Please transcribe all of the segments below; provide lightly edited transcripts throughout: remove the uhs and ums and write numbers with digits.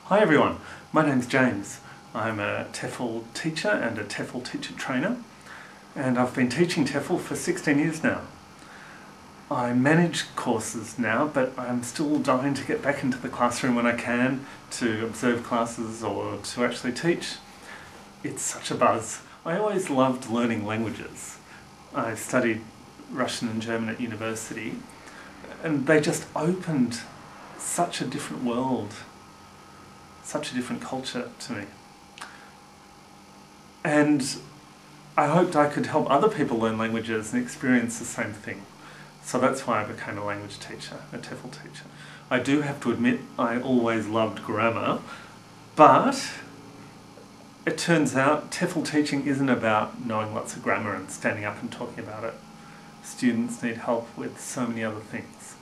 Hi everyone, my name's James. I'm a TEFL teacher and a TEFL teacher trainer, and I've been teaching TEFL for 16 years now. I manage courses now, but I'm still dying to get back into the classroom when I can, to observe classes or to actually teach. It's such a buzz. I always loved learning languages. I studied Russian and German at university, and they just opened such a different world, such a different culture to me. And I hoped I could help other people learn languages and experience the same thing. So that's why I became a language teacher, a TEFL teacher. I do have to admit I always loved grammar, but it turns out TEFL teaching isn't about knowing lots of grammar and standing up and talking about it. Students need help with so many other things.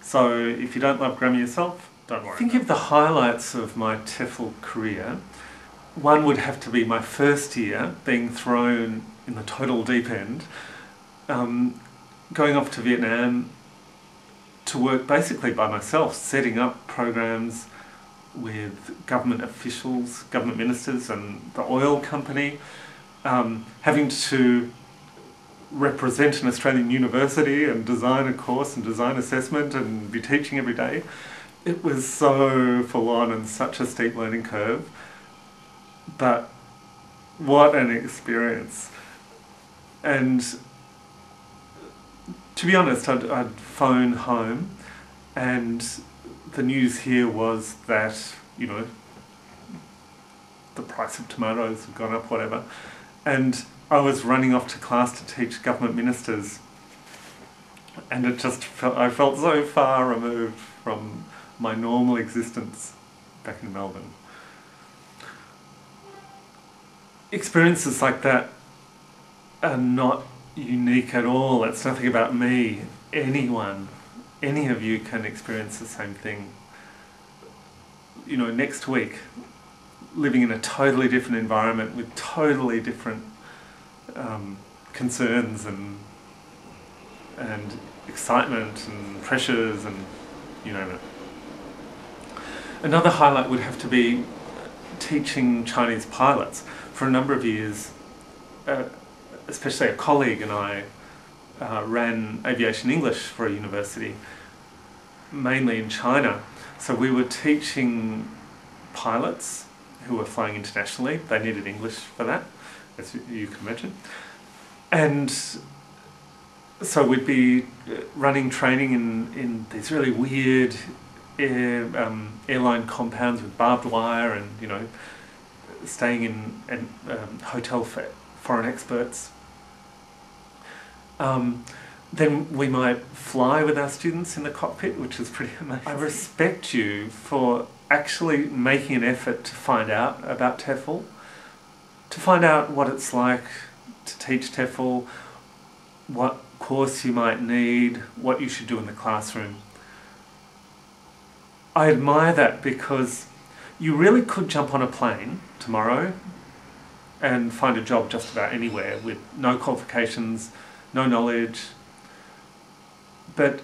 So if you don't love grammar yourself, don't worry. Think of the highlights of my TEFL career. One would have to be my first year, being thrown in the total deep end, going off to Vietnam to work basically by myself, setting up programs with government officials, government ministers and the oil company, having to represent an Australian university and design a course and design assessment and be teaching every day. It was so full on and such a steep learning curve, but what an experience. And to be honest, I'd phone home and the news here was that, you know, the price of tomatoes had gone up, whatever, and I was running off to class to teach government ministers, and it just I felt so far removed from my normal existence back in Melbourne. Experiences like that are not unique at all. It's nothing about me. Anyone, any of you can experience the same thing. You know, next week, living in a totally different environment with totally different concerns and excitement and pressures and you name it. Another highlight would have to be teaching Chinese pilots. For a number of years, especially a colleague and I ran aviation English for a university, mainly in China. So we were teaching pilots who were flying internationally. They needed English for that, as you can imagine. And so we'd be running training in these really weird airline compounds with barbed wire and, you know, staying in hotel for foreign experts. Then we might fly with our students in the cockpit, which is pretty amazing. I respect you for actually making an effort to find out about TEFL, to find out what it's like to teach TEFL, what course you might need, what you should do in the classroom. I admire that because you really could jump on a plane tomorrow and find a job just about anywhere with no qualifications, no knowledge. But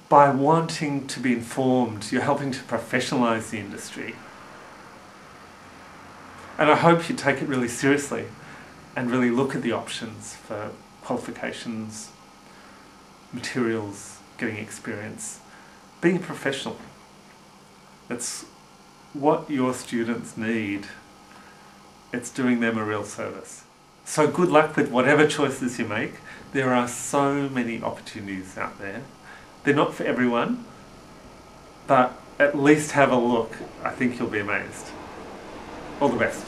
by wanting to be informed, you're helping to professionalise the industry. And I hope you take it really seriously and really look at the options for qualifications, materials, getting experience, being a professional. It's what your students need. It's doing them a real service. So good luck with whatever choices you make. There are so many opportunities out there. They're not for everyone, but at least have a look. I think you'll be amazed. All the best.